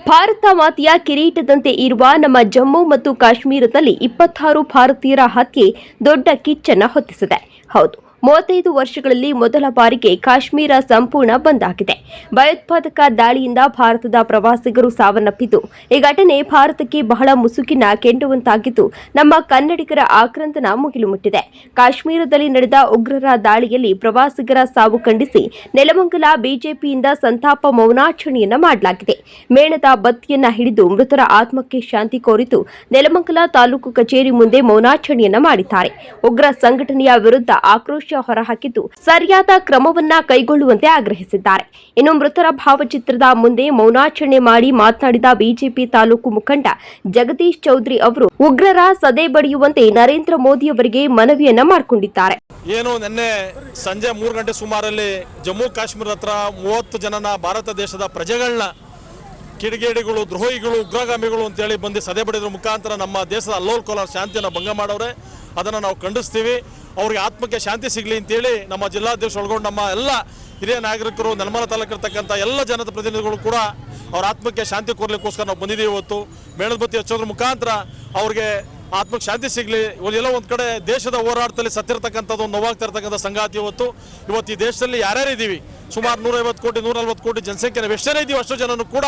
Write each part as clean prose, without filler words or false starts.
ಭಾರತ ಮಾತೆಯ ಕಿರೀಟದಂತೆ ಇರುವ ನಮ್ಮ ಜಮ್ಮು ಮತ್ತು ಕಾಶ್ಮೀರದಲ್ಲಿ 26 ಭಾರತೀಯರ ಹತ್ಯೆ ದೊಡ್ಡ ಕಿಚ್ಚನ್ನ ಹೊತ್ತಿಸಿದೆ. ಹೌದು, 35 ವರ್ಷಗಳಲ್ಲಿ ಮೊದಲ ಬಾರಿಗೆ ಕಾಶ್ಮೀರ ಸಂಪೂರ್ಣ ಬಂದ್ ಆಗಿದೆ. ಭಯೋತ್ಪಾದಕ ದಾಳಿಯಿಂದ ಭಾರತದ ಪ್ರವಾಸಿಗರು ಸಾವನ್ನಪ್ಪಿದ್ದು, ಈ ಘಟನೆ ಭಾರತಕ್ಕೆ ಬಹಳ ಮುಸುಕಿನ ಕೆಂಡುವಂತಾಗಿದ್ದು, ನಮ್ಮ ಕನ್ನಡಿಗರ ಆಕ್ರಂದನ ಮುಗಿಲು ಮುಟ್ಟಿದೆ. ಕಾಶ್ಮೀರದಲ್ಲಿ ನಡೆದ ಉಗ್ರರ ದಾಳಿಯಲ್ಲಿ ಪ್ರವಾಸಿಗರ ಸಾವು ಖಂಡಿಸಿ ನೆಲಮಂಗಲ ಬಿಜೆಪಿಯಿಂದ ಸಂತಾಪ ಮೌನಾಚರಣೆಯನ್ನ ಮಾಡಲಾಗಿದೆ. ಮೇಣದ ಬತ್ತಿಯನ್ನ ಹಿಡಿದು ಮೃತರ ಆತ್ಮಕ್ಕೆ ಶಾಂತಿ ಕೋರಿತು ನೆಲಮಂಗಲ ತಾಲೂಕು ಕಚೇರಿ ಮುಂದೆ ಮೌನಾಚರಣೆಯನ್ನ ಮಾಡಿದ್ದಾರೆ. ಉಗ್ರ ಸಂಘಟನೆಯ ವಿರುದ್ಧ ಆಕ್ರೋಶ ಹೊರಹಾಕಿದ್ದು, ಸರಿಯಾದ ಕ್ರಮವನ್ನ ಕೈಗೊಳ್ಳುವಂತೆ ಆಗ್ರಹಿಸಿದ್ದಾರೆ. ಇನ್ನು ಮೃತರ ಭಾವಚಿತ್ರದ ಮುಂದೆ ಮೌನಾಚರಣೆ ಮಾಡಿ ಮಾತನಾಡಿದ ಬಿಜೆಪಿ ತಾಲೂಕು ಮುಖಂಡ ಜಗದೀಶ್ ಚೌಧರಿ ಅವರು ಉಗ್ರರ ಸದೆ ಬಡಿಯುವಂತೆ ನರೇಂದ್ರ ಮೋದಿ ಅವರಿಗೆ ಮನವಿಯನ್ನ ಮಾಡಿಕೊಂಡಿದ್ದಾರೆ. ಏನು ನಿನ್ನೆ ಸಂಜೆ 3 ಗಂಟೆ ಸುಮಾರಲ್ಲಿ ಜಮ್ಮು ಕಾಶ್ಮೀರ ಹತ್ರ 30 ಜನನ ಭಾರತ ದೇಶದ ಪ್ರಜೆಗಳನ್ನ ಕಿಡಿಗೇಡಿಗಳು, ದ್ರೋಹಿಗಳು, ಉಗ್ರಗಾಮಿಗಳು ಅಂತೇಳಿ ಬಂದು ಸದೆ ಬಡಿದ್ರ ಮುಖಾಂತರ ನಮ್ಮ ದೇಶದ ಅಲ್ಲೋಲ್ಕೋಲ ಶಾಂತಿಯನ್ನು ಭಂಗ ಮಾಡವ್ರೆ. ಅದನ್ನು ನಾವು ಖಂಡಿಸ್ತೀವಿ. ಅವ್ರಿಗೆ ಆತ್ಮಕ್ಕೆ ಶಾಂತಿ ಸಿಗಲಿ ಅಂತೇಳಿ ನಮ್ಮ ಜಿಲ್ಲಾಧ್ಯಕ್ಷ ಒಳಗೊಂಡು ನಮ್ಮ ಎಲ್ಲ ಹಿರಿಯ ನಾಗರಿಕರು, ನೆಲಮಂಗಲ ತಾಲೂಕಿರ್ತಕ್ಕಂಥ ಎಲ್ಲ ಜನದ ಪ್ರತಿನಿಧಿಗಳು ಕೂಡ ಅವ್ರ ಆತ್ಮಕ್ಕೆ ಶಾಂತಿ ಕೋರ್ಲಿಕ್ಕೋಸ್ಕರ ನಾವು ಬಂದಿದ್ದೀವಿ. ಇವತ್ತು ಮೇಣದ ಬತ್ತಿ ಹಚ್ಚೋದ್ರ ಮುಖಾಂತರ ಅವ್ರಿಗೆ ಆತ್ಮಕ್ಕೆ ಶಾಂತಿ ಸಿಗಲಿ. ಎಲ್ಲ ಒಂದು ಕಡೆ ದೇಶದ ಹೋರಾಟದಲ್ಲಿ ಸತ್ತಿರ್ತಕ್ಕಂಥದ್ದು, ನೋವಾಗ್ತಾ ಇರ್ತಕ್ಕಂಥ ಸಂಗಾತಿ ಇವತ್ತು ಈ ದೇಶದಲ್ಲಿ ಯಾರ್ಯಾರು ಇದ್ದೀವಿ, ಸುಮಾರು 150 ಕೋಟಿ 140 ಕೋಟಿ ಜನಸಂಖ್ಯೆ ನಾವು ಎಷ್ಟೇ ಇದ್ದೀವಿ ಅಷ್ಟು ಜನನು ಕೂಡ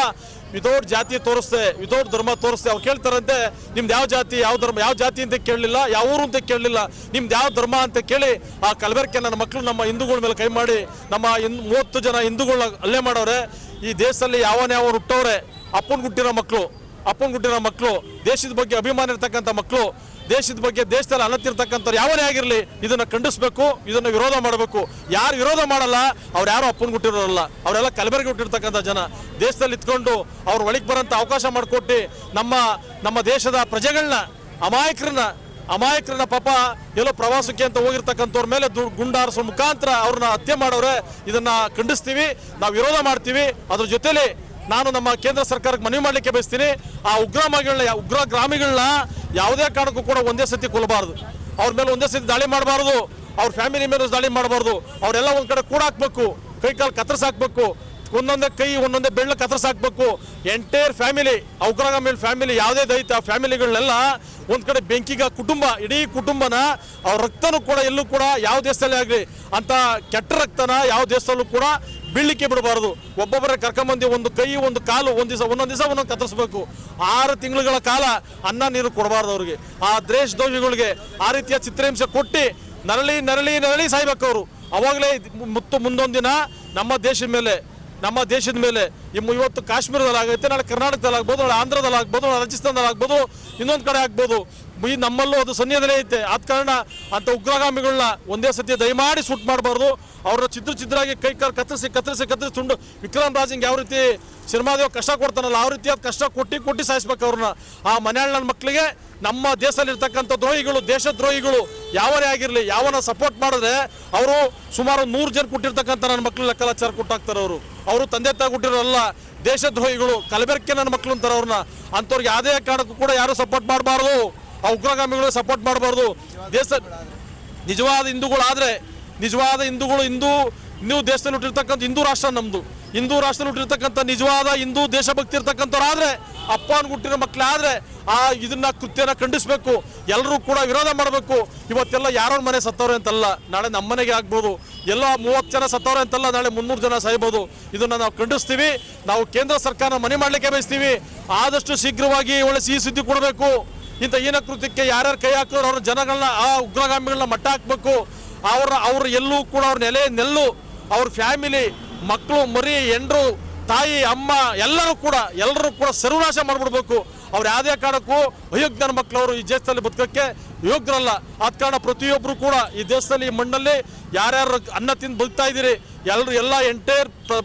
ವಿತೌಟ್ ಜಾತಿ ತೋರಿಸ್ತೆ, ವಿತೌಟ್ ಧರ್ಮ ತೋರಿಸ್ತೆ. ಅವ್ರು ಕೇಳ್ತಾರಂತೆ, ನಿಮ್ದು ಯಾವ ಜಾತಿ, ಯಾವ ಧರ್ಮ, ಯಾವ ಜಾತಿ ಅಂತ ಕೇಳಲಿಲ್ಲ, ಯಾವ ಊರು ಅಂತ ಕೇಳಲಿಲ್ಲ, ನಿಮ್ದು ಯಾವ ಧರ್ಮ ಅಂತ ಕೇಳಿ ಆ ಕಲಬೆರಕೆ ನನ್ನ ಮಕ್ಕಳು ನಮ್ಮ ಹಿಂದೂಗಳ ಮೇಲೆ ಕೈ ಮಾಡಿ ನಮ್ಮ 30 ಜನ ಹಿಂದೂಗಳನ್ನ ಹಲ್ಲೆ ಮಾಡವ್ರೆ. ಈ ದೇಶದಲ್ಲಿ ಯಾವ ಹುಟ್ಟವ್ರೆ, ಅಪ್ಪನ ಹುಟ್ಟಿರೋ ಮಕ್ಕಳು, ದೇಶದ ಬಗ್ಗೆ ಅಭಿಮಾನ ಇರ್ತಕ್ಕಂಥ ಮಕ್ಕಳು, ದೇಶದ ಬಗ್ಗೆ ದೇಶದಲ್ಲಿ ಅನತಿರ್ತಕ್ಕಂಥವ್ರು ಯಾವನೇ ಆಗಿರಲಿ ಇದನ್ನ ಖಂಡಿಸಬೇಕು, ಇದನ್ನು ವಿರೋಧ ಮಾಡಬೇಕು. ಯಾರು ವಿರೋಧ ಮಾಡಲ್ಲ ಅವ್ರು ಯಾರು ಅಪ್ಪನ ಹುಟ್ಟಿರೋರಲ್ಲ, ಅವರೆಲ್ಲ ಕಲಬೆರಗೆ ಹುಟ್ಟಿರ್ತಕ್ಕಂಥ ಜನ. ದೇಶದಲ್ಲಿ ಇತ್ಕೊಂಡು ಅವ್ರು ಒಳಗೆ ಬರೋಂಥ ಅವಕಾಶ ಮಾಡಿಕೊಟ್ಟು ನಮ್ಮ ದೇಶದ ಪ್ರಜೆಗಳನ್ನ ಅಮಾಯಕರನ್ನ ಪಾಪ ಎಲ್ಲೋ ಪ್ರವಾಸಕ್ಕೆ ಅಂತ ಹೋಗಿರ್ತಕ್ಕಂಥವ್ರ ಮೇಲೆ ಗುಂಡಾರಿಸೋ ಮುಖಾಂತರ ಅವ್ರನ್ನ ಹತ್ಯೆ ಮಾಡೋರೆ. ಇದನ್ನ ಖಂಡಿಸ್ತೀವಿ, ನಾವು ವಿರೋಧ ಮಾಡ್ತೀವಿ. ಅದ್ರ ಜೊತೆಲಿ ನಾನು ನಮ್ಮ ಕೇಂದ್ರ ಸರ್ಕಾರಕ್ಕೆ ಮನವಿ ಮಾಡಲಿಕ್ಕೆ ಬಯಸ್ತೀನಿ, ಆ ಉಗ್ರಗಾಮಿಗಳನ್ನ ಯಾವುದೇ ಕಾರಣಕ್ಕೂ ಕೂಡ ಒಂದೇ ಸತಿ ಕೊಲ್ಲಬಾರ್ದು, ಅವ್ರ ಮೇಲೆ ಒಂದೇ ಸತಿ ದಾಳಿ ಮಾಡಬಾರ್ದು, ಅವ್ರ ಫ್ಯಾಮಿಲಿ ಮೇಲೆ ದಾಳಿ ಮಾಡಬಾರ್ದು. ಅವರೆಲ್ಲ ಒಂದು ಕಡೆ ಕೂಡ ಹಾಕ್ಬೇಕು, ಕೈ ಕಾಲು ಕತ್ತರಿಸಾಕ್ಬೇಕು, ಒಂದೊಂದೇ ಕೈ ಒಂದೊಂದೇ ಬೆಳ್ಳ ಕತ್ತರಿಸಾಕ್ಬೇಕು. ಎಂಟೈರ್ ಫ್ಯಾಮಿಲಿ, ಉಗ್ರಗಾಮಿ ಫ್ಯಾಮಿಲಿ ಯಾವುದೇ ದೈತ ಫ್ಯಾಮಿಲಿಗಳನ್ನೆಲ್ಲ ಒಂದು ಕಡೆ ಬೆಂಕಿಗ ಇಡೀ ಕುಟುಂಬನ ಅವ್ರ ರಕ್ತನೂ ಕೂಡ ಎಲ್ಲೂ ಕೂಡ ಯಾವ ದೇಶದಲ್ಲಿ ಆಗಲಿ ಅಂತ ಕೆಟ್ಟ ರಕ್ತನ ಯಾವ ದೇಶದಲ್ಲೂ ಕೂಡ ಬೀಳಲಿಕ್ಕೆ ಬಿಡಬಾರ್ದು. ಒಬ್ಬೊಬ್ಬರೇ ಕರ್ಕೊಂಬಂದು ಒಂದು ಕೈ ಒಂದು ಕಾಲು ಒಂದೊಂದು ದಿವಸ ಕತ್ತರಿಸ್ಬೇಕು. 6 ತಿಂಗಳ ಕಾಲ ಅನ್ನ ನೀರು ಕೊಡಬಾರ್ದು ಅವ್ರಿಗೆ. ಆ ದ್ವೇಷಗಳಿಗೆ ಆ ರೀತಿಯ ಚಿತ್ರಹಿಂಸೆ ಕೊಟ್ಟು ನರಳಿ ಸಾಯ್ಬೇಕು ಅವರು. ಅವಾಗಲೇ ಮುಂದೊಂದು ದಿನ ನಮ್ಮ ದೇಶದ ಮೇಲೆ ಇವತ್ತು ಕಾಶ್ಮೀರದಲ್ಲಿ ಆಗೈತೆ, ನಾಳೆ ಕರ್ನಾಟಕದಲ್ಲಿ ಆಗ್ಬೋದು, ನಾಳೆ ಆಂಧ್ರದಲ್ಲಿ ಆಗ್ಬೋದು, ನಾಳೆ ರಾಜಸ್ಥಾನದಲ್ಲಿ ಆಗ್ಬೋದು, ಇನ್ನೊಂದು ಕಡೆ ಆಗ್ಬೋದು. ನಮ್ಮಲ್ಲೂ ಅದು ಸನ್ನಿಧನೇ ಐತೆ. ಆದ ಕಾರಣ ಅಂತ ಉಗ್ರಗಾಮಿಗಳನ್ನ ಒಂದೇ ಸತಿ ದಯಮಾಡಿ ಸುಟ್ ಮಾಡಬಾರ್ದು. ಅವ್ರನ್ನ ಚಿದ್ರಾಗಿ ಕೈ ಕಾಲು ಕತ್ತರಿಸಿ ತುಂಡು ವಿಕ್ರಮ್ ರಾಜಿಂಗ್ ಯಾವ ರೀತಿ ಸಿನಿಮಾದೇವ್ ಕಷ್ಟ ಕೊಡ್ತಾನಲ್ಲ ಆ ರೀತಿ ಕಷ್ಟ ಕೊಟ್ಟು ಸಾಯಿಸ್ಬೇಕು ಅವ್ರನ್ನ. ಆ ಮನೆಯಾಳ ಮಕ್ಕಳಿಗೆ ನಮ್ಮ ದೇಶದಲ್ಲಿ ಇರ್ತಕ್ಕಂಥ ದ್ರೋಹಿಗಳು, ದೇಶದ್ರೋಹಿಗಳು ಯಾವನೇ ಆಗಿರಲಿ, ಯಾವನ ಸಪೋರ್ಟ್ ಮಾಡಿದ್ರೆ ಅವರು ಸುಮಾರು 100 ಜನ ಕೊಟ್ಟಿರ್ತಕ್ಕಂಥ ನನ್ನ ಮಕ್ಕಳು ಲೆಕ್ಕಲಾಚಾರ ಕೊಟ್ಟಾಕ್ತಾರೆ. ಅವರು ತಂದೆ ತಾಯಿ ಕೊಟ್ಟಿರೋಲ್ಲ, ದೇಶದ್ರೋಹಿಗಳು, ಕಲಬೆರಕೆ ನನ್ನ ಮಕ್ಕಳು ಅಂತಾರೆ ಅವ್ರನ್ನ. ಅಂಥವ್ರಿಗೆ ಯಾವುದೇ ಕಾರಣಕ್ಕೂ ಕೂಡ ಯಾರು ಸಪೋರ್ಟ್ ಮಾಡಬಾರ್ದು, ಆ ಉಗ್ರಗಾಮಿಗಳು ಸಪೋರ್ಟ್ ಮಾಡಬಾರ್ದು. ನಿಜವಾದ ಹಿಂದೂಗಳು ನೀವು ದೇಶದಲ್ಲಿ ಹುಟ್ಟಿರ್ತಕ್ಕಂಥ ಹಿಂದೂ ರಾಷ್ಟ್ರ ನಮ್ಮದು. ಹಿಂದೂ ರಾಷ್ಟ್ರದಲ್ಲಿ ಹುಟ್ಟಿರ್ತಕ್ಕಂಥ ನಿಜವಾದ ಹಿಂದೂ ದೇಶಭಕ್ತಿ ಇರ್ತಕ್ಕಂಥವ್ರಾದ್ರೆ, ಅಪ್ಪನ ಹುಟ್ಟಿರೋ ಮಕ್ಕಳಾದ್ರೆ ಇದನ್ನ ಕೃತ್ಯನ ಖಂಡಿಸಬೇಕು. ಎಲ್ಲರೂ ಕೂಡ ವಿರೋಧ ಮಾಡಬೇಕು. ಇವತ್ತೆಲ್ಲ ಯಾರೋ ಮನೆ ಸತ್ತವ್ರೆ ಅಂತಲ್ಲ, ನಾಳೆ ನಮ್ಮ ಮನೆಗೆ ಆಗ್ಬೋದು. ಎಲ್ಲ 30 ಜನ ಸತ್ತವ್ರೆ ಅಂತಲ್ಲ, ನಾಳೆ 300 ಜನ ಸಾಯ್ಬೋದು. ಇದನ್ನ ನಾವು ಖಂಡಿಸ್ತೀವಿ. ನಾವು ಕೇಂದ್ರ ಸರ್ಕಾರ ಮನವಿ ಮಾಡಲಿಕ್ಕೆ ಬಯಸ್ತೀವಿ, ಆದಷ್ಟು ಶೀಘ್ರವಾಗಿ ಒಳ್ಳೆ ಸಿಹಿ ಸುದ್ದಿ ಕೊಡಬೇಕು. ಇಂಥ ಹೀನ ಕೃತ್ಯಕ್ಕೆ ಯಾರ್ಯಾರು ಕೈ ಹಾಕಿದ್ರು ಅವ್ರ ಜನಗಳನ್ನ, ಆ ಉಗ್ರಗಾಮಿಗಳನ್ನ ಮಟ್ಟ ಹಾಕಬೇಕು. ಅವ್ರ ಎಲ್ಲೂ ಕೂಡ ಅವ್ರ ನೆಲ್ಲು ಅವ್ರ ಫ್ಯಾಮಿಲಿ, ಮಕ್ಕಳು, ಮರಿ, ಹೆಂಡ್ರು, ತಾಯಿ, ಅಮ್ಮ ಎಲ್ಲರೂ ಕೂಡ ಸರ್ವನಾಶ ಮಾಡಿಬಿಡ್ಬೇಕು. ಅವ್ರು ಯಾವುದೇ ಕಾರಣಕ್ಕೂ ಅಯೋಗ್ಯನ ಮಕ್ಕಳು ಅವರು ಈ ದೇಶದಲ್ಲಿ ಬದುಕಕ್ಕೆ ಯೋಗ್ಯರಲ್ಲ. ಆದ ಕಾರಣ ಪ್ರತಿಯೊಬ್ಬರು ಕೂಡ ಈ ದೇಶದಲ್ಲಿ, ಈ ಮಣ್ಣಲ್ಲಿ ಯಾರ್ಯಾರು ಅನ್ನ ತಿಂದು ಬದುಕ್ತಾ ಇದ್ದೀರಿ ಎಲ್ಲ ಎಂಟೈರ್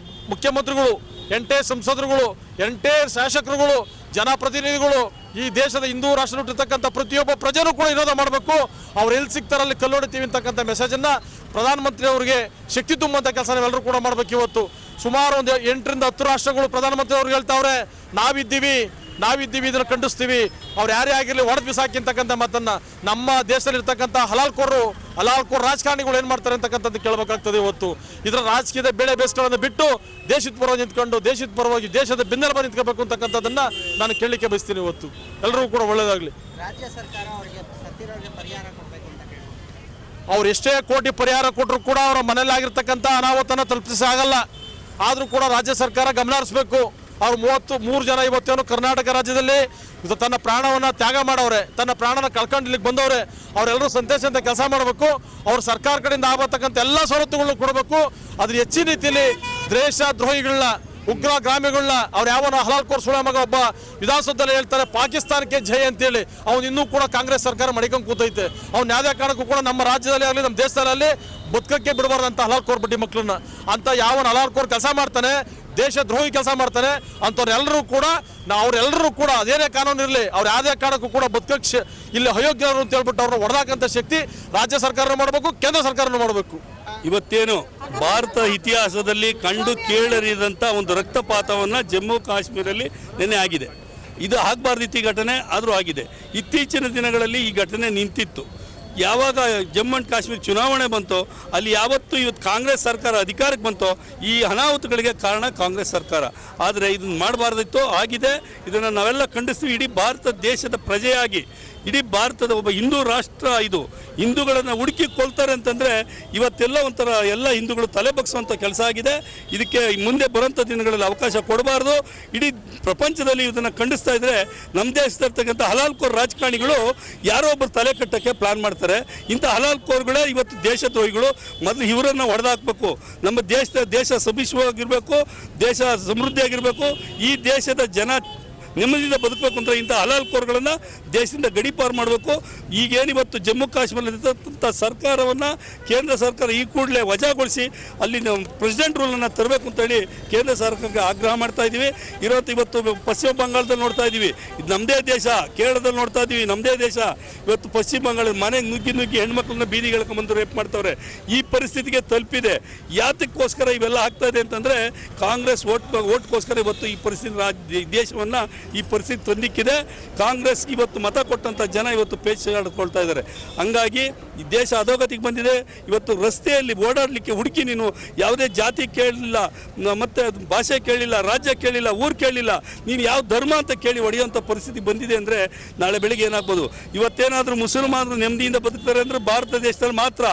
ಮುಖ್ಯಮಂತ್ರಿಗಳು, ಎಂಟೈರ್ ಸಂಸದರುಗಳು, ಎಂಟೈರ್ ಶಾಸಕರುಗಳು, ಜನಪ್ರತಿನಿಧಿಗಳು, ಈ ದೇಶದ ಹಿಂದೂ ರಾಷ್ಟ್ರ ಹುಟ್ಟಿರ್ತಕ್ಕಂಥ ಪ್ರತಿಯೊಬ್ಬ ಪ್ರಜೆನೂ ಕೂಡ ವಿರೋಧ ಮಾಡಬೇಕು. ಅವ್ರು ಎಲ್ಲಿ ಸಿಗ್ತಾರಲ್ಲಿ ಕಲ್ಲೊಡಿತೀವಿ ಅಂತಕ್ಕಂಥ ಮೆಸೇಜನ್ನು ಪ್ರಧಾನಮಂತ್ರಿ ಅವರಿಗೆ ಶಕ್ತಿ ತುಂಬುವಂಥ ಕೆಲಸ ನಾವೆಲ್ಲರೂ ಕೂಡ ಮಾಡಬೇಕು. ಇವತ್ತು ಸುಮಾರು ಒಂದು 8 ರಿಂದ 10 ರಾಷ್ಟ್ರಗಳು ಪ್ರಧಾನಮಂತ್ರಿ ಅವ್ರಿಗೆ ಹೇಳ್ತಾವ್ರೆ, ನಾವಿದ್ದೀವಿ, ನಾವಿದ್ದೀವಿ, ಇದನ್ನು ಖಂಡಿಸ್ತೀವಿ, ಅವ್ರು ಯಾರೇ ಆಗಿರಲಿ ಹೊಡೆದು ಬಿಸಾಕಿರ್ತಕ್ಕಂಥ ಮಾತನ್ನು ನಮ್ಮ ದೇಶದಲ್ಲಿರ್ತಕ್ಕಂಥ ಹಲಾಲ್ಕೋರ್ ರಾಜಕಾರಣಿಗಳು ಏನು ಮಾಡ್ತಾರೆ ಅಂತಕ್ಕಂಥದ್ದು ಕೇಳಬೇಕಾಗ್ತದೆ. ಇವತ್ತು ಇದರ ರಾಜಕೀಯದ ಬೇಳೆ ಬೇಸ್ಗಳನ್ನು ಬಿಟ್ಟು ದೇಶದ ಪರವಾಗಿ ನಿಂತ್ಕೊಂಡು ದೇಶದ ಪರವಾಗಿ ದೇಶದ ಬೆನ್ನೆಲುಬಾಗಿ ನಿಂತ್ಕೋಬೇಕು ಅಂತಕ್ಕಂಥದ್ದನ್ನು ನಾನು ಕೇಳಲಿಕ್ಕೆ ಬಯಸ್ತೀನಿ. ಇವತ್ತು ಎಲ್ಲರಿಗೂ ಕೂಡ ಒಳ್ಳೆಯದಾಗಲಿ. ರಾಜ್ಯ ಸರ್ಕಾರ ಅವರಿಗೆ ಸತ್ತಿರೋರಿಗೆ ಪರಿಹಾರ ಕೊಡಬೇಕು ಅಂತ ಕೇಳಿ ಅವ್ರು ಎಷ್ಟೇ ಕೋಟಿ ಪರಿಹಾರ ಕೊಟ್ಟರು ಕೂಡ ಅವರ ಮನೆಯಲ್ಲಾಗಿರ್ತಕ್ಕಂಥ ಅನಾಹುತನ ತಲುಪಿಸಾಗಲ್ಲ. ಆದರೂ ಕೂಡ ರಾಜ್ಯ ಸರ್ಕಾರ ಗಮನ ಹರಿಸಬೇಕು. ಅವ್ರು 33 ಜನ ಇವತ್ತೇನು ಕರ್ನಾಟಕ ರಾಜ್ಯದಲ್ಲಿ ತನ್ನ ಪ್ರಾಣವನ್ನು ತ್ಯಾಗ ಮಾಡವ್ರೆ, ತನ್ನ ಪ್ರಾಣನ ಕಳ್ಕೊಂಡು ಇಲ್ಲಿಗೆ ಬಂದವ್ರೆ. ಅವರೆಲ್ಲರೂ ಸಂತೋಷದಿಂದ ಕೆಲಸ ಮಾಡಬೇಕು. ಅವ್ರ ಸರ್ಕಾರ ಕಡೆಯಿಂದ ಆಗತಕ್ಕಂಥ ಎಲ್ಲ ಸವಲತ್ತುಗಳನ್ನು ಕೊಡಬೇಕು. ಅದ್ರ ಹೆಚ್ಚಿನ ರೀತಿಯಲ್ಲಿ ದೇಶ ದ್ರೋಹಿಗಳನ್ನ, ಉಗ್ರಗಾಮಿಗಳನ್ನ, ಅವ್ರು ಯಾವನ ಹಲಾಲ್ಕೋರ್ ಸುಳ್ಳ ಮಗ ಒಬ್ಬ ವಿಧಾನಸೌಧದಲ್ಲಿ ಹೇಳ್ತಾರೆ ಪಾಕಿಸ್ತಾನಕ್ಕೆ ಜೈ ಅಂತೇಳಿ, ಅವ್ನು ಇನ್ನೂ ಕೂಡ ಕಾಂಗ್ರೆಸ್ ಸರ್ಕಾರ ಮಡಿಕೊಂಡು ಕೂತೈತೆ. ಅವ್ನು ಯಾವುದೇ ಕಾರಣಕ್ಕೂ ಕೂಡ ನಮ್ಮ ರಾಜ್ಯದಲ್ಲಿ ಆಗಲಿ ನಮ್ಮ ದೇಶದಲ್ಲಿ ಬದುಕಕ್ಕೆ ಬಿಡಬಾರ್ದಂತ ಹಲಾಲ್ಕೋರ್ ಬಡ್ಡಿ ಮಕ್ಕಳನ್ನ. ಅಂತ ಯಾವನ ಹಲಾಲ್ಕೋರ್ ಕೆಲಸ ಮಾಡ್ತಾನೆ, ದೇಶ ದ್ರೋಹಿ ಕೆಲಸ ಮಾಡ್ತಾನೆ ಅಂಥವ್ರೆಲ್ಲರೂ ಕೂಡ ಅವರೆಲ್ಲರೂ ಕೂಡ ಅದೇನೇ ಕಾನೂನು ಇರಲಿ, ಅವ್ರು ಯಾವುದೇ ಕಾರಣಕ್ಕೂ ಕೂಡ ಬದುಕಕ್ಕೆ ಇಲ್ಲಿ ಅಯೋಗ್ಯರು ಅಂತ ಹೇಳ್ಬಿಟ್ಟು ಅವ್ರನ್ನ ಹೊಡೆದಾಕಂಥ ಶಕ್ತಿ ರಾಜ್ಯ ಸರ್ಕಾರನೂ ಮಾಡಬೇಕು, ಕೇಂದ್ರ ಸರ್ಕಾರನೂ ಮಾಡಬೇಕು. ಇವತ್ತೇನು ಭಾರತ ಇತಿಹಾಸದಲ್ಲಿ ಕಂಡು ಕೇಳರಿದಂಥ ಒಂದು ರಕ್ತಪಾತವನ್ನು ಜಮ್ಮು ಕಾಶ್ಮೀರಲ್ಲಿ ನೆನೆ ಆಗಿದೆ. ಇದು ಆಗಬಾರ್ದಿತ್ತು ಈ ಘಟನೆ, ಆದರೂ ಆಗಿದೆ. ಇತ್ತೀಚಿನ ದಿನಗಳಲ್ಲಿ ಈ ಘಟನೆ ನಿಂತಿತ್ತು. ಯಾವಾಗ ಜಮ್ಮು ಆ್ಯಂಡ್ ಕಾಶ್ಮೀರ ಚುನಾವಣೆ ಬಂತೋ ಅಲ್ಲಿ ಯಾವತ್ತು ಇವತ್ತು ಕಾಂಗ್ರೆಸ್ ಸರ್ಕಾರ ಅಧಿಕಾರಕ್ಕೆ ಬಂತೋ ಈ ಅನಾಹುತಗಳಿಗೆ ಕಾರಣ ಕಾಂಗ್ರೆಸ್ ಸರ್ಕಾರ. ಆದರೆ ಇದನ್ನು ಮಾಡಬಾರ್ದಿತ್ತು, ಆಗಿದೆ. ಇದನ್ನು ನಾವೆಲ್ಲ ಖಂಡಿಸ್ತೀವಿ. ಇಡೀ ಭಾರತ ದೇಶದ ಪ್ರಜೆಯಾಗಿ, ಇಡೀ ಭಾರತದ ಒಬ್ಬ ಹಿಂದೂ ರಾಷ್ಟ್ರ ಇದು. ಹಿಂದೂಗಳನ್ನು ಹುಡುಕಿ ಕೊಲ್ತಾರೆ ಅಂತಂದರೆ ಇವತ್ತೆಲ್ಲ ಒಂಥರ ಎಲ್ಲ ಹಿಂದೂಗಳು ತಲೆ ಬಗ್ಸುವಂಥ ಕೆಲಸ ಆಗಿದೆ. ಇದಕ್ಕೆ ಮುಂದೆ ಬರೋಂಥ ದಿನಗಳಲ್ಲಿ ಅವಕಾಶ ಕೊಡಬಾರ್ದು. ಇಡೀ ಪ್ರಪಂಚದಲ್ಲಿ ಇದನ್ನು ಖಂಡಿಸ್ತಾ ಇದ್ದರೆ ನಮ್ಮ ದೇಶದಲ್ಲಿರ್ತಕ್ಕಂಥ ಹಲಾಲ್ಕೋರ್ ರಾಜಕಾರಣಿಗಳು ಯಾರೋ ಒಬ್ಬರು ತಲೆ ಕಟ್ಟೋಕ್ಕೆ ಪ್ಲಾನ್ ಮಾಡ್ತಾರೆ. ಇಂಥ ಹಲಾಲ್ಕೋರ್ಗಳೇ ಇವತ್ತು ದೇಶದ್ರೋಹಿಗಳು. ಮೊದಲು ಇವರನ್ನು ಹೊಡೆದಾಕಬೇಕು. ನಮ್ಮ ದೇಶ ಸಭಿಷ್ಯವಾಗಿರಬೇಕು, ದೇಶ ಸಮೃದ್ಧಿಯಾಗಿರಬೇಕು, ಈ ದೇಶದ ಜನ ನೆಮ್ಮದಿಯಿಂದ ಬದುಕಬೇಕು ಅಂತ ಇಂಥ ಹಲಾಲ್ಕೋರ್ಗಳನ್ನು ದೇಶದಿಂದ ಗಡೀಪಾರು ಮಾಡಬೇಕು. ಈಗೇನಿವತ್ತು ಜಮ್ಮು ಕಾಶ್ಮೀರದಲ್ಲಿರ್ತಕ್ಕಂಥ ಸರ್ಕಾರವನ್ನು ಕೇಂದ್ರ ಸರ್ಕಾರ ಈ ಕೂಡಲೇ ವಜಾಗೊಳಿಸಿ ಅಲ್ಲಿ ಪ್ರೆಸಿಡೆಂಟ್ ರೂಲನ್ನು ತರಬೇಕು ಅಂತೇಳಿ ಕೇಂದ್ರ ಸರ್ಕಾರಕ್ಕೆ ಆಗ್ರಹ ಮಾಡ್ತಾ ಇದ್ದೀವಿ. ಇವತ್ತು ಪಶ್ಚಿಮ ಬಂಗಾಳದಲ್ಲಿ ನೋಡ್ತಾ ಇದ್ದೀವಿ, ಇದು ನಮ್ಮದೇ ದೇಶ. ಕೇರಳದಲ್ಲಿ ನೋಡ್ತಾ ಇದ್ದೀವಿ, ನಮ್ಮದೇ ದೇಶ. ಇವತ್ತು ಪಶ್ಚಿಮ ಬಂಗಾಳದ ಮನೆಗೆ ನುಗ್ಗಿ ಹೆಣ್ಮಕ್ಳನ್ನ ಬೀದಿಗೆ ಬಂದು ರೇಪ್ ಮಾಡ್ತವ್ರೆ. ಈ ಪರಿಸ್ಥಿತಿಗೆ ತಲುಪಿದೆ. ಯಾತಕ್ಕೋಸ್ಕರ ಇವೆಲ್ಲ ಆಗ್ತಾ ಇದೆ ಅಂತಂದರೆ ಕಾಂಗ್ರೆಸ್ ಓಟ್ಗೋಸ್ಕರ ಇವತ್ತು ಈ ಪರಿಸ್ಥಿತಿ ದೇಶವನ್ನು ಈ ಪರಿಸ್ಥಿತಿ ತಂದಿಕ್ಕಿದೆ. ಕಾಂಗ್ರೆಸ್ ಇವತ್ತು ಮತ ಕೊಟ್ಟಂಥ ಜನ ಇವತ್ತು ಪೇಚಾಡ್ಕೊಳ್ತಾ ಇದ್ದಾರೆ. ಹಂಗಾಗಿ ಈ ದೇಶ ಅಧೋಗತಿಗೆ ಬಂದಿದೆ. ಇವತ್ತು ರಸ್ತೆಯಲ್ಲಿ ಓಡಾಡಲಿಕ್ಕೆ ಹುಡುಕಿ ನೀನು ಯಾವುದೇ ಜಾತಿ ಕೇಳಲಿಲ್ಲ, ಮತ್ತು ಭಾಷೆ ಕೇಳಲಿಲ್ಲ, ರಾಜ್ಯ ಕೇಳಲಿಲ್ಲ, ಊರು ಕೇಳಲಿಲ್ಲ, ನೀನು ಯಾವ ಧರ್ಮ ಅಂತ ಕೇಳಿ ಹೊಡೆಯುವಂಥ ಪರಿಸ್ಥಿತಿ ಬಂದಿದೆ ಅಂದರೆ ನಾಳೆ ಬೆಳಿಗ್ಗೆ ಏನಾಗ್ಬೋದು. ಇವತ್ತೇನಾದರೂ ಮುಸಲ್ಮಾನರು ನೆಮ್ಮದಿಯಿಂದ ಬದುಕ್ತಾರೆ ಅಂದರೆ ಭಾರತ ದೇಶದಲ್ಲಿ ಮಾತ್ರ.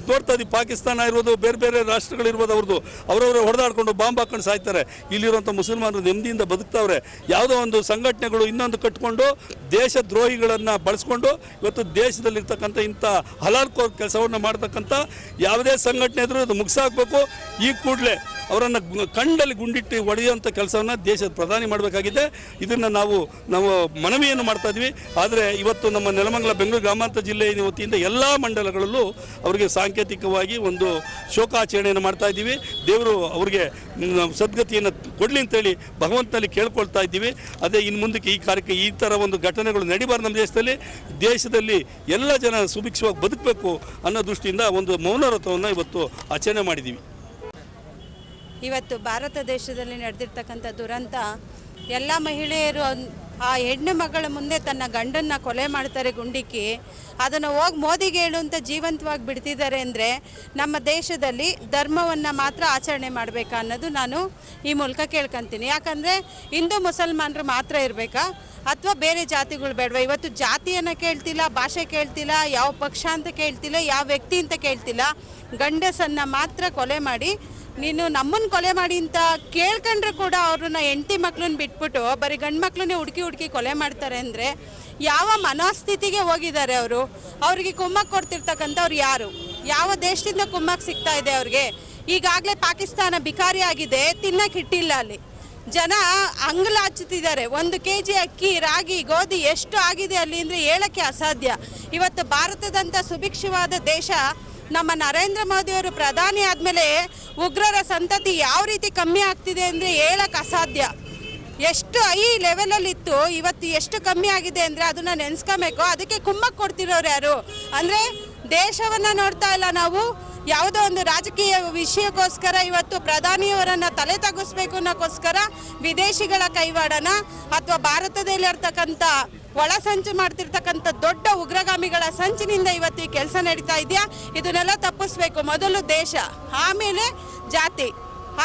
ನೋಡ್ತಾ ಇದ್ದೀವಿ, ಪಾಕಿಸ್ತಾನ ಇರ್ಬೋದು, ಬೇರೆ ಬೇರೆ ರಾಷ್ಟ್ರಗಳಿರ್ಬೋದು, ಅವರವರು ಹೊಡೆದಾಡ್ಕೊಂಡು ಬಾಂಬ್ ಹಾಕೊಂಡು ಸಾಯ್ತಾರೆ. ಇಲ್ಲಿರುವಂಥ ಮುಸಲ್ಮಾನರು ನೆಮ್ಮದಿಯಿಂದ ಬದುಕ್ತಾವ್ರೆ. ಯಾವುದೋ ಒಂದು ಸಂಘಟನೆಗಳು ಇನ್ನೊಂದು ಕಟ್ಕೊಂಡು ದೇಶ ದ್ರೋಹಿಗಳನ್ನು ಬಳಸ್ಕೊಂಡು ಇವತ್ತು ದೇಶದಲ್ಲಿರ್ತಕ್ಕಂಥ ಇಂಥ ಹಲಾಲ್ಕೋರ್ ಕೆಲಸವನ್ನು ಮಾಡ್ತಕ್ಕಂಥ ಯಾವುದೇ ಸಂಘಟನೆ ಇದ್ರೂ ಅದು ಮುಗಿಸಾಕಬೇಕು. ಈ ಕೂಡಲೇ ಅವರನ್ನು ಕಂಡಲ್ಲಿ ಗುಂಡಿಟ್ಟು ಹೊಡೆಯುವಂಥ ಕೆಲಸವನ್ನು ದೇಶದ ಪ್ರಧಾನಿ ಮಾಡಬೇಕಾಗಿದೆ. ಇದನ್ನು ನಾವು ಮನವಿಯನ್ನು ಮಾಡ್ತಾ ಇದ್ವಿ. ಆದರೆ ಇವತ್ತು ನಮ್ಮ ನೆಲಮಂಗಲ ಬೆಂಗಳೂರು ಗ್ರಾಮಾಂತರ ಜಿಲ್ಲೆಯ ವತಿಯಿಂದ ಎಲ್ಲ ಮಂಡಲಗಳಲ್ಲೂ ಅವರಿಗೆ ಸಾಂಕೇತಿಕವಾಗಿ ಒಂದು ಶೋಕಾಚರಣೆಯನ್ನು ಮಾಡ್ತಾ ಇದ್ದೀವಿ. ದೇವರು ಅವರಿಗೆ ಸದ್ಗತಿಯನ್ನು ಕೊಡಲಿ ಅಂತೇಳಿ ಭಗವಂತನಲ್ಲಿ ಕೇಳ್ಕೊಳ್ತಾ ಇದ್ದೀವಿ. ಅದೇ ಇನ್ನು ಮುಂದಕ್ಕೆ ಈ ಕಾರ್ಯಕ್ಕೆ ಈ ಥರ ಒಂದು ಘಟನೆಗಳು ನಡಿಬಾರ್ದು. ನಮ್ಮ ದೇಶದಲ್ಲಿ ಎಲ್ಲ ಜನ ಸುಭಿಕ್ಷವಾಗಿ ಬದುಕಬೇಕು ಅನ್ನೋ ದೃಷ್ಟಿಯಿಂದ ಒಂದು ಮೌನವ್ರತವನ್ನು ಇವತ್ತು ಆಚರಣೆ ಮಾಡಿದ್ದೀವಿ. ಇವತ್ತು ಭಾರತ ದೇಶದಲ್ಲಿ ನಡೆದಿರ್ತಕ್ಕಂಥ ದುರಂತ, ಎಲ್ಲ ಮಹಿಳೆಯರು ಆ ಹೆಣ್ಣು ಮಗಳ ಮುಂದೆ ತನ್ನ ಗಂಡನ್ನ ಕೊಲೆ ಮಾಡ್ತಾರೆ ಗುಂಡಿಕ್ಕಿ. ಅದನ್ನು ಹೋಗಿ ಮೋದಿಗೆ ಹೇಳು ಅಂತ ಜೀವಂತವಾಗಿ ಬಿಡ್ತಿದ್ದಾರೆ ಅಂದರೆ ನಮ್ಮ ದೇಶದಲ್ಲಿ ಧರ್ಮವನ್ನು ಮಾತ್ರ ಆಚರಣೆ ಮಾಡಬೇಕಾ ಅನ್ನೋದು ನಾನು ಈ ಮೂಲಕ ಕೇಳ್ಕೊತೀನಿ. ಯಾಕಂದರೆ ಹಿಂದೂ ಮುಸಲ್ಮಾನರು ಮಾತ್ರ ಇರಬೇಕಾ ಅಥವಾ ಬೇರೆ ಜಾತಿಗಳು ಬೇಡವಾ? ಇವತ್ತು ಜಾತಿಯನ್ನು ಕೇಳ್ತಿಲ್ಲ, ಭಾಷೆ ಕೇಳ್ತಿಲ್ಲ, ಯಾವ ಪಕ್ಷ ಅಂತ ಕೇಳ್ತಿಲ್ಲ, ಯಾವ ವ್ಯಕ್ತಿ ಅಂತ ಕೇಳ್ತಿಲ್ಲ. ಗಂಡಸನ್ನು ಮಾತ್ರ ಕೊಲೆ ಮಾಡಿ ನೀನು ನಮ್ಮನ್ನು ಕೊಲೆ ಮಾಡಿ ಅಂತ ಕೇಳ್ಕೊಂಡ್ರೆ ಕೂಡ ಅವ್ರನ್ನ ಹೆಂಡತಿ ಮಕ್ಳನ್ನ ಬಿಟ್ಬಿಟ್ಟು ಬರೀ ಗಂಡು ಮಕ್ಳನ್ನೇ ಹುಡುಕಿ ಕೊಲೆ ಮಾಡ್ತಾರೆ ಅಂದರೆ ಯಾವ ಮನೋಸ್ಥಿತಿಗೆ ಹೋಗಿದ್ದಾರೆ ಅವರು? ಅವ್ರಿಗೆ ಕುಮ್ಮಕ್ಕೆ ಕೊಡ್ತಿರ್ತಕ್ಕಂಥವ್ರು ಯಾರು? ಯಾವ ದೇಶದಿಂದ ಕುಮ್ಮಕ್ಕೆ ಸಿಗ್ತಾ ಇದೆ ಅವ್ರಿಗೆ? ಈಗಾಗಲೇ ಪಾಕಿಸ್ತಾನ ಬಿಕಾರಿ ಆಗಿದೆ, ತಿನ್ನಕ್ಕೆ ಹಿಟ್ಟಿಲ್ಲ. ಅಲ್ಲಿ ಜನ ಅಂಗಲಾಚುತ್ತಿದ್ದಾರೆ. 1 kg ಅಕ್ಕಿ, ರಾಗಿ, ಗೋಧಿ ಎಷ್ಟು ಆಗಿದೆ ಅಲ್ಲಿ ಅಂದರೆ ಹೇಳೋಕ್ಕೆ ಅಸಾಧ್ಯ. ಇವತ್ತು ಭಾರತದಂಥ ಸುಭಿಕ್ಷವಾದ ದೇಶ ನಮ್ಮ ನರೇಂದ್ರ ಮೋದಿಯವರು ಪ್ರಧಾನಿ ಆದಮೇಲೆ ಉಗ್ರರ ಸಂತತಿ ಯಾವ ರೀತಿ ಕಮ್ಮಿ ಆಗ್ತಿದೆ ಅಂದರೆ ಹೇಳಕ್ಕೆ ಅಸಾಧ್ಯ. ಎಷ್ಟು ಹೈ ಲೆವೆಲಲ್ಲಿತ್ತು, ಇವತ್ತು ಎಷ್ಟು ಕಮ್ಮಿ ಆಗಿದೆ ಅಂದರೆ ಅದನ್ನು ನೆನೆಸ್ಕೊಬೇಕು. ಅದಕ್ಕೆ ಕುಮ್ಮಕ್ಕೆ ಕೊಡ್ತಿರೋರು ಯಾರು ಅಂದರೆ ದೇಶವನ್ನು ನೋಡ್ತಾ ಇಲ್ಲ ನಾವು, ಯಾವುದೋ ಒಂದು ರಾಜಕೀಯ ವಿಷಯಕ್ಕೋಸ್ಕರ ಇವತ್ತು ಪ್ರಧಾನಿಯವರನ್ನು ತಲೆ ತಗ್ಗಿಸ್ಬೇಕು ಅನ್ನೋಕ್ಕೋಸ್ಕರ ವಿದೇಶಿಗಳ ಕೈವಾಡನ ಅಥವಾ ಭಾರತದಲ್ಲಿರ್ತಕ್ಕಂಥ ಒಳಸಂಚು ಮಾಡ್ತಿರ್ತಕ್ಕಂಥ ದೊಡ್ಡ ಉಗ್ರಗಾಮಿಗಳ ಸಂಚಿನಿಂದ ಇವತ್ತು ಈ ಕೆಲಸ ನಡೀತಾ ಇದೆಯಾ. ಇದನ್ನೆಲ್ಲ ತಪ್ಪಿಸ್ಬೇಕು. ಮೊದಲು ದೇಶ, ಆಮೇಲೆ ಜಾತಿ.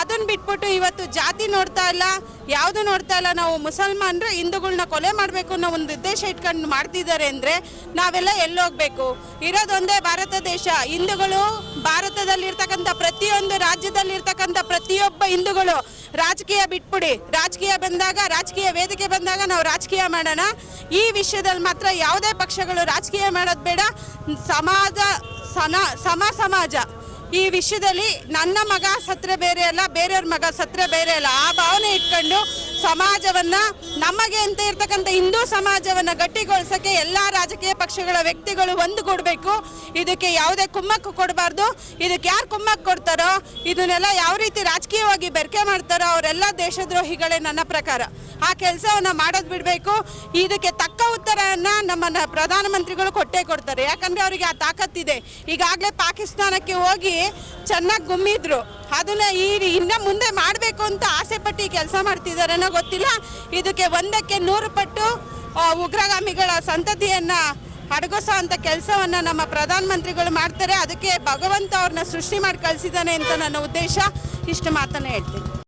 ಅದನ್ನು ಬಿಟ್ಬಿಟ್ಟು ಇವತ್ತು ಜಾತಿ ನೋಡ್ತಾ ಇಲ್ಲ, ಯಾವುದು ನೋಡ್ತಾ ಇಲ್ಲ. ನಾವು ಮುಸಲ್ಮಾನರು ಹಿಂದೂಗಳನ್ನ ಕೊಲೆ ಮಾಡಬೇಕು ಅನ್ನೋ ಒಂದು ಉದ್ದೇಶ ಇಟ್ಕೊಂಡು ಮಾಡ್ತಿದ್ದಾರೆ ಅಂದರೆ ನಾವೆಲ್ಲ ಎಲ್ಲೋಗ್ಬೇಕು? ಇರೋದೊಂದೇ ಭಾರತ ದೇಶ. ಹಿಂದೂಗಳು ಭಾರತದಲ್ಲಿರ್ತಕ್ಕಂಥ ಪ್ರತಿಯೊಂದು ರಾಜ್ಯದಲ್ಲಿರ್ತಕ್ಕಂಥ ಪ್ರತಿಯೊಬ್ಬ ಹಿಂದೂಗಳು ರಾಜಕೀಯ ಬಿಟ್ಬಿಡಿ. ರಾಜಕೀಯ ಬಂದಾಗ, ರಾಜಕೀಯ ವೇದಿಕೆ ಬಂದಾಗ ನಾವು ರಾಜಕೀಯ ಮಾಡೋಣ. ಈ ವಿಷಯದಲ್ಲಿ ಮಾತ್ರ ಯಾವುದೇ ಪಕ್ಷಗಳು ರಾಜಕೀಯ ಮಾಡೋದು ಬೇಡ. ಸಮಾಜ ಈ ವಿಷಯದಲ್ಲಿ ನನ್ನ ಮಗ ಸತ್ರೆ ಬೇರೆ ಅಲ್ಲ, ಬೇರೆಯವ್ರ ಮಗ ಸತ್ರೆ ಬೇರೆ ಅಲ್ಲ, ಆ ಭಾವನೆ ಇಟ್ಕೊಂಡು ಸಮಾಜವನ್ನು, ನಮಗೆ ಅಂತ ಇರ್ತಕ್ಕಂಥ ಹಿಂದೂ ಸಮಾಜವನ್ನು ಗಟ್ಟಿಗೊಳಿಸೋಕ್ಕೆ ಎಲ್ಲ ರಾಜಕೀಯ ಪಕ್ಷಗಳ ವ್ಯಕ್ತಿಗಳು ಒಂದುಗೂಡಬೇಕು. ಇದಕ್ಕೆ ಯಾವುದೇ ಕುಮ್ಮಕ್ಕು ಕೊಡಬಾರ್ದು. ಇದಕ್ಕೆ ಯಾರು ಕುಮ್ಮಕ್ಕು ಕೊಡ್ತಾರೋ, ಇದನ್ನೆಲ್ಲ ಯಾವ ರೀತಿ ರಾಜಕೀಯವಾಗಿ ಬೆರಕೆ ಮಾಡ್ತಾರೋ ಅವರೆಲ್ಲ ದೇಶದ್ರೋಹಿಗಳೇ ನನ್ನ ಪ್ರಕಾರ. ಆ ಕೆಲಸವನ್ನು ಮಾಡೋದು ಬಿಡಬೇಕು. ಇದಕ್ಕೆ ತಕ್ಕ ಉತ್ತರವನ್ನು ನಮ್ಮ ಪ್ರಧಾನಮಂತ್ರಿಗಳು ಕೊಟ್ಟೇ ಕೊಡ್ತಾರೆ. ಯಾಕಂದರೆ ಅವರಿಗೆ ಆ ತಾಕತ್ತಿದೆ. ಈಗಾಗಲೇ ಪಾಕಿಸ್ತಾನಕ್ಕೆ ಹೋಗಿ ಚೆನ್ನಾಗಿ ಗುಮ್ಮಿದ್ರು. ಅದನ್ನ ಇನ್ನು ಮುಂದೆ ಮಾಡಬೇಕು ಅಂತ ಆಸೆ ಪಟ್ಟು ಕೆಲಸ ಮಾಡ್ತಿದ್ದಾರೇನೋ ಗೊತ್ತಿಲ್ಲ. ಇದಕ್ಕೆ 100ಕ್ಕೆ 100 ಪಟ್ಟು ಉಗ್ರಗಾಮಿಗಳ ಸಂತತಿಯನ್ನು ಅಡಗಿಸೋ ಅಂಥ ಕೆಲಸವನ್ನು ನಮ್ಮ ಪ್ರಧಾನಮಂತ್ರಿಗಳು ಮಾಡ್ತಾರೆ. ಅದಕ್ಕೆ ಭಗವಂತ ಅವ್ರನ್ನ ಸೃಷ್ಟಿ ಮಾಡಿ ಕಳಿಸಿದ್ದಾನೆ ಅಂತ ನನ್ನ ಉದ್ದೇಶ. ಇಷ್ಟು ಮಾತನ್ನು ಹೇಳ್ತೀನಿ.